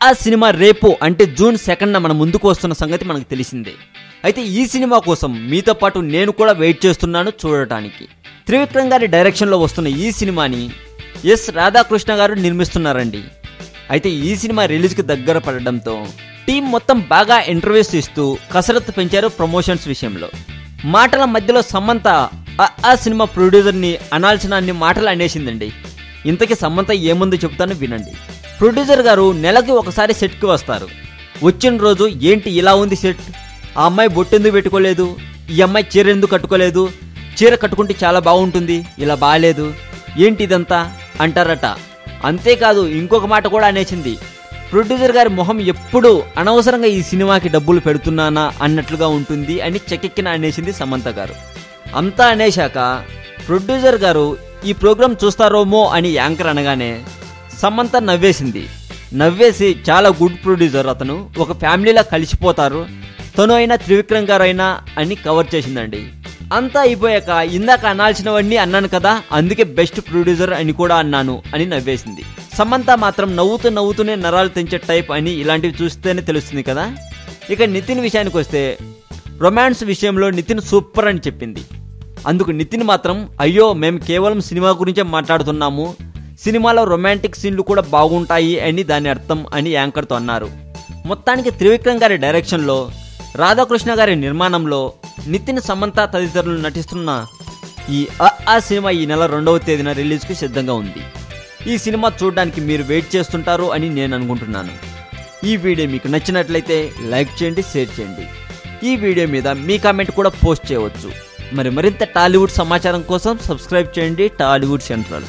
ఆ సినిమా రేపు అంటే జూన్ 2న మన ముందుకు వస్తున్న సంగతి మనకు తెలిసిందే. అయితే ఈ సినిమా కోసం మీతో పాటు నేను కూడా వెయిట్ చేస్తున్నాను చూడటానికి. త్రివిక్రమ్ గారి డైరెక్షన్లో వస్తున్న ఈ సినిమాని ఎస్ రాధాకృష్ణ గారు నిర్మిస్తున్నారండి. అయితే ఈ సినిమా రిలీజ్కి దగ్గర పడడంతో టీం మొత్తం బాగా ఇంటర్వ్యూస్ ఇస్తూ కసరత్తు పెంచారు ప్రమోషన్స్ విషయంలో. మాటల మధ్యలో సమంత ఆ సినిమా ప్రొడ్యూసర్ని అనాల్సిన అన్ని మాటలు అనేసిందండి. ఇంతకీ సమంత ఏముందో చెప్తాను వినండి. ప్రొడ్యూసర్ గారు నెలకి ఒకసారి సెట్కి వస్తారు. వచ్చిన రోజు ఏంటి ఇలా ఉంది సెట్, ఆ అమ్మాయి బొట్టెందుకు పెట్టుకోలేదు, ఈ అమ్మాయి చీర ఎందుకు కట్టుకోలేదు, చీర కట్టుకుంటే చాలా బాగుంటుంది, ఇలా బాగాలేదు, ఏంటి ఇదంతా అంటారట. అంతేకాదు ఇంకొక మాట కూడా అనేసింది. ప్రొడ్యూసర్ గారి మొహం ఎప్పుడు అనవసరంగా ఈ సినిమాకి డబ్బులు పెడుతున్నానా అన్నట్లుగా ఉంటుంది అని చెక్కెక్కిన అనేసింది సమంత గారు. అంతా అనేశాక ప్రొడ్యూసర్ గారు ఈ ప్రోగ్రాం చూస్తారోమో అని యాంకర్ అనగానే సమంత నవ్వేసి చాలా గుడ్ ప్రొడ్యూసర్ అతను, ఒక ఫ్యామిలీలా కలిసిపోతారు, తను అయినా త్రివిక్రమ్ గారు అయినా అని కవర్ చేసిందండి. అంతా అయిపోయాక ఇందాక అనాల్సినవన్నీ అన్నాను కదా, అందుకే బెస్ట్ ప్రొడ్యూసర్ అని కూడా అన్నాను అని నవ్వేసింది. సమంత మాత్రం నవ్వుతూనే నరాలు తెంచే టైప్ అని ఇలాంటివి చూస్తేనే తెలుస్తుంది కదా. ఇక నితిన్ విషయానికి వస్తే రొమాన్స్ విషయంలో నితిన్ సూపర్ అని చెప్పింది. అందుకు నితిన్ మాత్రం అయ్యో మేము కేవలం సినిమా గురించే మాట్లాడుతున్నాము, సినిమాలో రొమాంటిక్ సీన్లు కూడా బాగుంటాయి అని దాని అర్థం అని యాంకర్తో అన్నారు. మొత్తానికి త్రివిక్రమ్ గారి డైరెక్షన్లో, రాధాకృష్ణ గారి నిర్మాణంలో నితిన్, సమంత తదితరులు నటిస్తున్న ఈ ఆ సినిమా ఈ నెల 2వ తేదీన రిలీజ్కి సిద్ధంగా ఉంది. ఈ సినిమా చూడడానికి మీరు వెయిట్ చేస్తుంటారు అని నేను అనుకుంటున్నాను. ఈ వీడియో మీకు నచ్చినట్లయితే లైక్ చేయండి, షేర్ చేయండి. ఈ వీడియో మీద మీ కామెంట్ కూడా పోస్ట్ చేయవచ్చు. మరింత టాలీవుడ్ సమాచారం కోసం సబ్స్క్రైబ్ చేయండి టాలీవుడ్ సెంట్రల్.